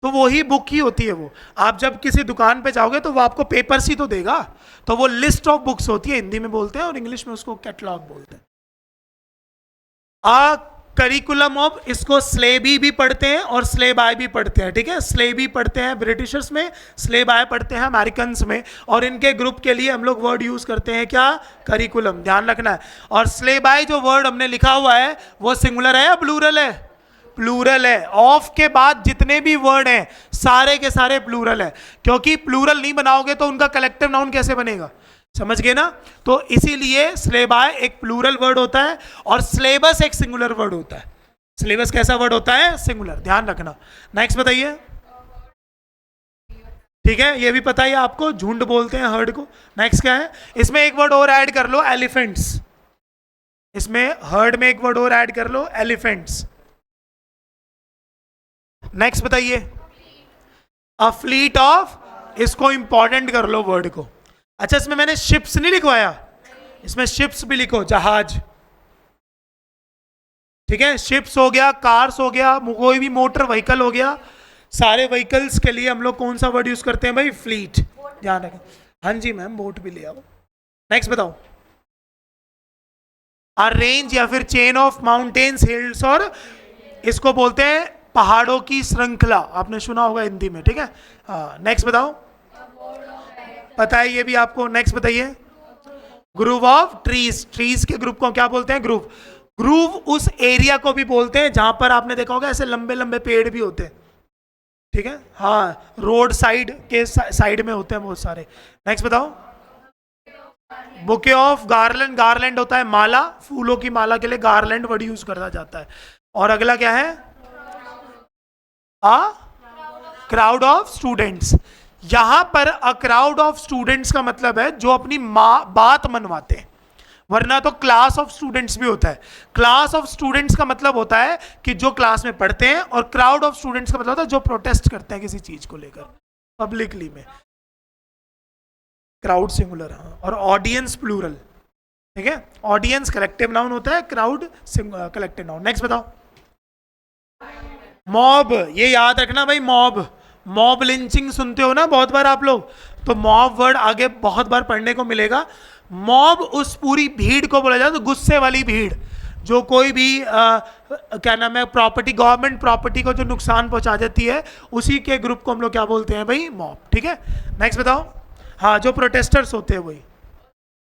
तो वही बुक ही होती है वो, आप जब किसी दुकान पे जाओगे तो वो आपको पेपर्स ही तो देगा, तो वो लिस्ट ऑफ बुक्स होती है, हिंदी में बोलते हैं और इंग्लिश में उसको कैटलॉग बोलते हैं। करिकुलम ऑफ, इसको स्लेबी भी पढ़ते हैं और स्लेबाई भी पढ़ते हैं, ठीक है। स्लेबी पढ़ते हैं ब्रिटिशर्स में, स्लेबाई पढ़ते हैं अमेरिकन में, और इनके ग्रुप के लिए हम लोग वर्ड यूज करते हैं क्या, करिकुलम, ध्यान रखना है। और स्लेबाई जो वर्ड हमने लिखा हुआ है वो सिंगुलर है या प्लूरल है, प्लूरल है। ऑफ के बाद जितने भी वर्ड हैं सारे के सारे प्लूरल है, क्योंकि प्लूरल नहीं बनाओगे तो उनका कलेक्टिव नाउन कैसे बनेगा, समझ गए ना। तो इसीलिए स्लेबाय एक प्लूरल वर्ड होता है और स्लेबस एक सिंगुलर वर्ड होता है। स्लेबस कैसा वर्ड होता है, सिंगुलर, ध्यान रखना। नेक्स्ट बताइए, ठीक है, ये भी पता है आपको, झुंड बोलते हैं हर्ड को। नेक्स्ट क्या है, इसमें एक वर्ड और ऐड कर लो, एलिफेंट्स। इसमें हर्ड में एक वर्ड और ऐड कर लो, एलिफेंट्स। नेक्स्ट बताइए, अ फ्लीट ऑफ, इसको इंपॉर्टेंट कर लो वर्ड को। अच्छा, इसमें मैंने शिप्स नहीं लिखवाया, इसमें शिप्स भी लिखो, जहाज, ठीक है। शिप्स हो गया, कार्स हो गया, कोई भी मोटर व्हीकल हो गया, सारे व्हीकल्स के लिए हम लोग कौन सा वर्ड यूज करते हैं भाई, फ्लीट, ध्यान रखें। हाँ जी मैम, बोट भी ले आओ। नेक्स्ट बताओ, अ रेंज या फिर चेन ऑफ माउंटेन्स, हिल्स, और इसको बोलते हैं पहाड़ों की श्रृंखला, आपने सुना होगा हिंदी में, ठीक है। हाँ, नेक्स्ट बताओ, पता है ये भी आपको। नेक्स्ट बताइए, ग्रूव ऑफ ट्रीज, ट्रीज के ग्रुप को क्या बोलते हैं, ग्रूव। ग्रूव उस एरिया को भी बोलते हैं जहां पर आपने देखा होगा ऐसे लंबे लंबे पेड़ भी होते हैं, ठीक है। हाँ, रोड साइड के साइड में होते हैं बहुत सारे। नेक्स्ट बताओ, बुके ऑफ, गार्लैंड, गार्लैंड होता है माला, फूलों की माला के लिए गार्लैंड वर्ड यूज करा जाता है। और अगला क्या है? आ क्राउड ऑफ स्टूडेंट्स। यहां पर अ क्राउड ऑफ स्टूडेंट्स का मतलब है जो अपनी बात मनवाते हैं, वरना तो क्लास ऑफ स्टूडेंट्स भी होता है। क्लास ऑफ स्टूडेंट्स का मतलब होता है कि जो क्लास में पढ़ते हैं, और क्राउड ऑफ स्टूडेंट्स का मतलब होता है जो प्रोटेस्ट करते हैं किसी चीज को लेकर पब्लिकली में। क्राउड सिंगुलर, हाँ, और ऑडियंस प्लूरल, ठीक है। ऑडियंस कलेक्टिव नाउन होता है, क्राउड कलेक्टिव नाउन। नेक्स्ट बताओ। मॉब, ये याद रखना भाई, मॉब, मॉब लिंचिंग सुनते हो ना बहुत बार आप लोग, तो मॉब वर्ड आगे बहुत बार पढ़ने को मिलेगा। मॉब उस पूरी भीड़ को बोला जाता है, गुस्से वाली भीड़, जो कोई भी क्या नाम है, प्रॉपर्टी, गवर्नमेंट प्रॉपर्टी को जो नुकसान पहुंचा देती है, उसी के ग्रुप को हम लोग क्या बोलते हैं भाई? मॉब, ठीक है। नेक्स्ट बताओ। हाँ, जो प्रोटेस्टर्स होते हैं वही।